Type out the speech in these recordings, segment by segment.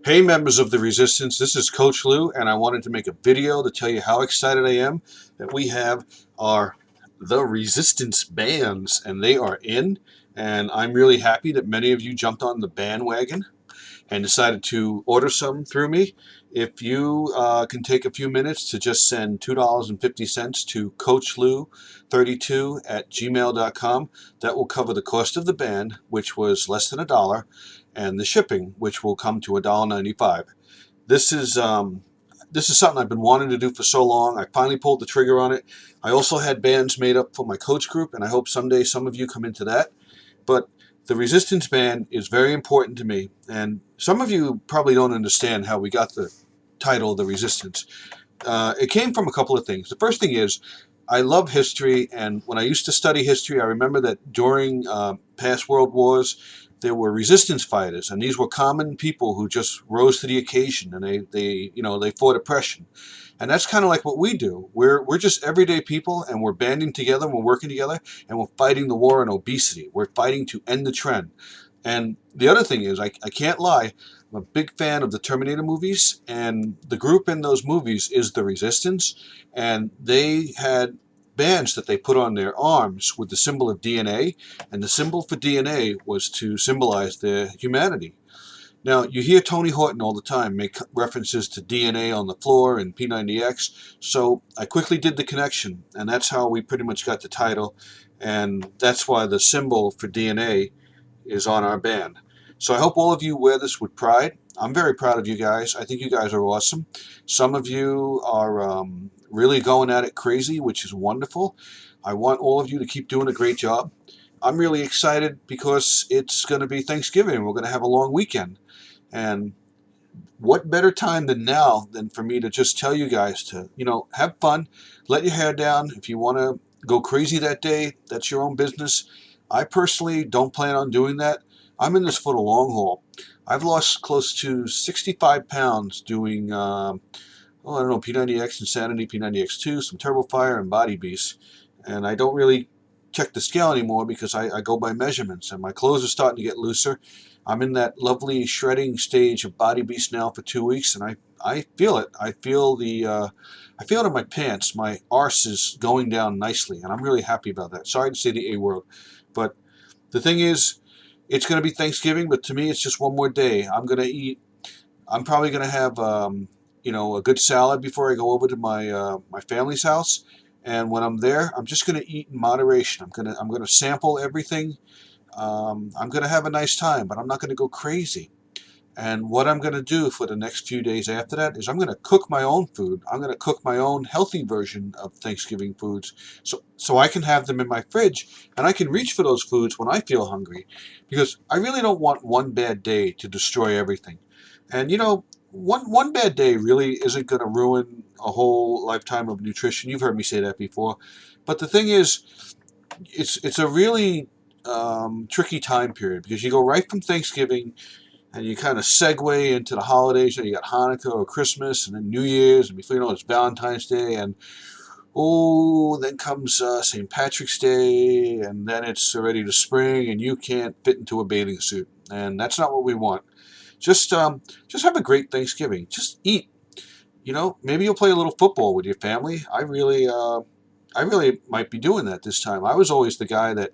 Hey members of the Resistance, this is Coach Lou, and I wanted to make a video to tell you how excited I am that we have our The Resistance bands, and they are in, and I'm really happy that many of you jumped on the bandwagon and decided to order some through me. If you can take a few minutes to just send $2.50 to coachlou32@gmail.com, that will cover the cost of the band, which was less than $1, and the shipping, which will come to $1.95. This is something I've been wanting to do for so long. I finally pulled the trigger on it. I also had bands made up for my coach group, and I hope someday some of you come into that. But the Resistance Band is very important to me, and some of you probably don't understand how we got the title The Resistance. It came from a couple of things. The first thing is, I love history, and when I used to study history, I remember that during past world wars, there were resistance fighters, and these were common people who just rose to the occasion, and they fought oppression. And that's kind of like what we do. We're just everyday people, and we're banding together, and we're working together, and we're fighting the war on obesity. We're fighting to end the trend. And the other thing is, I can't lie, I'm a big fan of the Terminator movies, and the group in those movies is the Resistance, and they had bands that they put on their arms with the symbol of DNA, and the symbol for DNA was to symbolize their humanity. Now, you hear Tony Horton all the time make references to DNA on the floor and P90X, so I quickly did the connection, and that's how we pretty much got the title, and that's why the symbol for DNA is on our band. So I hope all of you wear this with pride. I'm very proud of you guys. I think you guys are awesome. Some of you are really going at it crazy, which is wonderful. I want all of you to keep doing a great job. I'm really excited because it's going to be Thanksgiving. We're going to have a long weekend. And what better time than now than for me to just tell you guys to, have fun, let your hair down. If you want to go crazy that day, that's your own business. I personally don't plan on doing that. I'm in this for the long haul. I've lost close to 65 pounds doing, I don't know, P90X Insanity, P90X2, some Turbo Fire, and Body Beast. And I don't really check the scale anymore because I go by measurements, and my clothes are starting to get looser. I'm in that lovely shredding stage of Body Beast now for 2 weeks, and I feel it. I feel it in my pants. My arse is going down nicely, and I'm really happy about that. Sorry to say the A word, but the thing is, it's going to be Thanksgiving, but to me, it's just one more day. I'm going to eat. I'm probably going to have a good salad before I go over to my family's house. And when I'm there, I'm just going to eat in moderation. I'm gonna sample everything. I'm going to have a nice time, but I'm not going to go crazy. And what I'm going to do for the next few days after that is I'm going to cook my own food. I'm going to cook my own healthy version of Thanksgiving foods so I can have them in my fridge and I can reach for those foods when I feel hungry, because I really don't want one bad day to destroy everything. And one bad day really isn't going to ruin a whole lifetime of nutrition. You've heard me say that before. But the thing is, it's a really tricky time period, because you go right from Thanksgiving and you kind of segue into the holidays. You got Hanukkah or Christmas, and then New Year's, and before you know it, it's Valentine's Day, and then comes St. Patrick's Day, and then it's already the spring, and you can't fit into a bathing suit, and that's not what we want. Just have a great Thanksgiving. Just eat. Maybe you'll play a little football with your family. I really might be doing that this time. I was always the guy that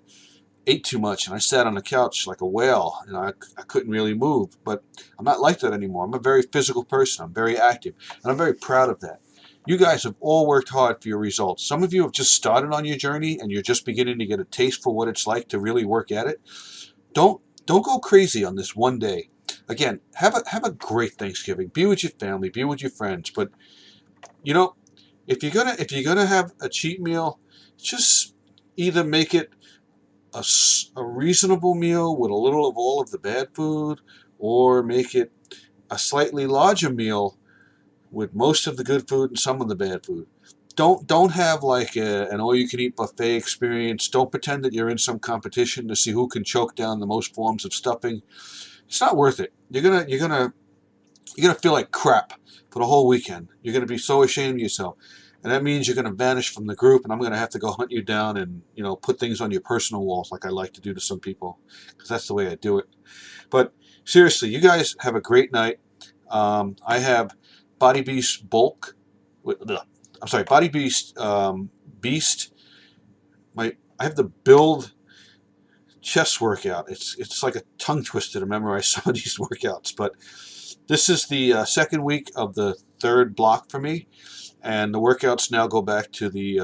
ate too much, and I sat on the couch like a whale. I couldn't really move, but I'm not like that anymore. I'm a very physical person. I'm very active, and I'm very proud of that. You guys have all worked hard for your results. Some of you have just started on your journey, and you're just beginning to get a taste for what it's like to really work at it. Don't go crazy on this one day. Again, have a great Thanksgiving. Be with your family, be with your friends. But you know, if you're gonna have a cheat meal, just either make it a reasonable meal with a little of all of the bad food, or make it a slightly larger meal with most of the good food and some of the bad food. Don't have like an all-you-can-eat buffet experience. Don't pretend that you're in some competition to see who can choke down the most forms of stuffing. It's not worth it. You're gonna feel like crap for the whole weekend. You're gonna be so ashamed of yourself, and that means you're gonna vanish from the group. And I'm gonna have to go hunt you down and put things on your personal walls like I like to do to some people, because that's the way I do it. But seriously, you guys have a great night. I have Body Beast Bulk. I'm sorry, Body Beast Beast. I have the Build chest workout. It's like a tongue twister to memorize some of these workouts, but this is the second week of the third block for me, and the workouts now go back to the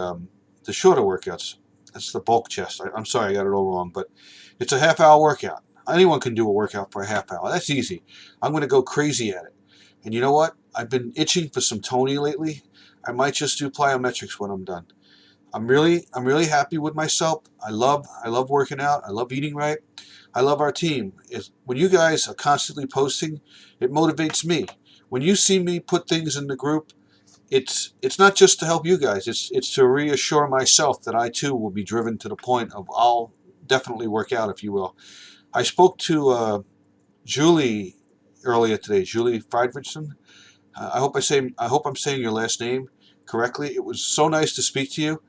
shorter workouts. That's the bulk chest. I'm sorry, I got it all wrong, but it's a half-hour workout. Anyone can do a workout for a half hour. That's easy. I'm going to go crazy at it. And you know what? I've been itching for some Tony lately. I might just do plyometrics when I'm done. I'm really happy with myself. I love working out. I love eating right. I love our team. When you guys are constantly posting, it motivates me. When you see me put things in the group, it's not just to help you guys. It's to reassure myself that I too will be driven to the point of I'll definitely work out, if you will. I spoke to Julie earlier today, Julie Friedrichsen. I hope I'm saying your last name correctly. It was so nice to speak to you.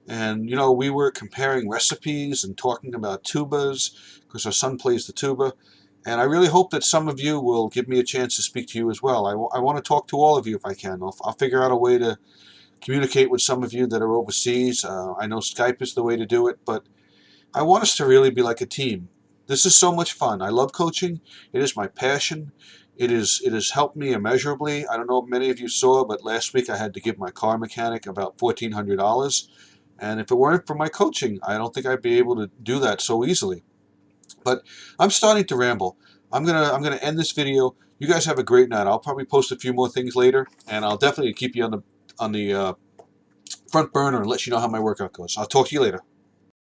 And you know, we were comparing recipes and talking about tubas because our son plays the tuba. And I really hope that some of you will give me a chance to speak to you as well. I want to talk to all of you if I can. I'll figure out a way to communicate with some of you that are overseas. I know Skype is the way to do it, but I want us to really be like a team. This is so much fun. I love coaching. It is my passion. It has helped me immeasurably. I don't know if many of you saw, but last week I had to give my car mechanic about $1,400. And if it weren't for my coaching, I don't think I'd be able to do that so easily. But I'm starting to ramble. I'm gonna end this video. You guys have a great night. I'll probably post a few more things later, and I'll definitely keep you on the front burner and let you know how my workout goes. I'll talk to you later.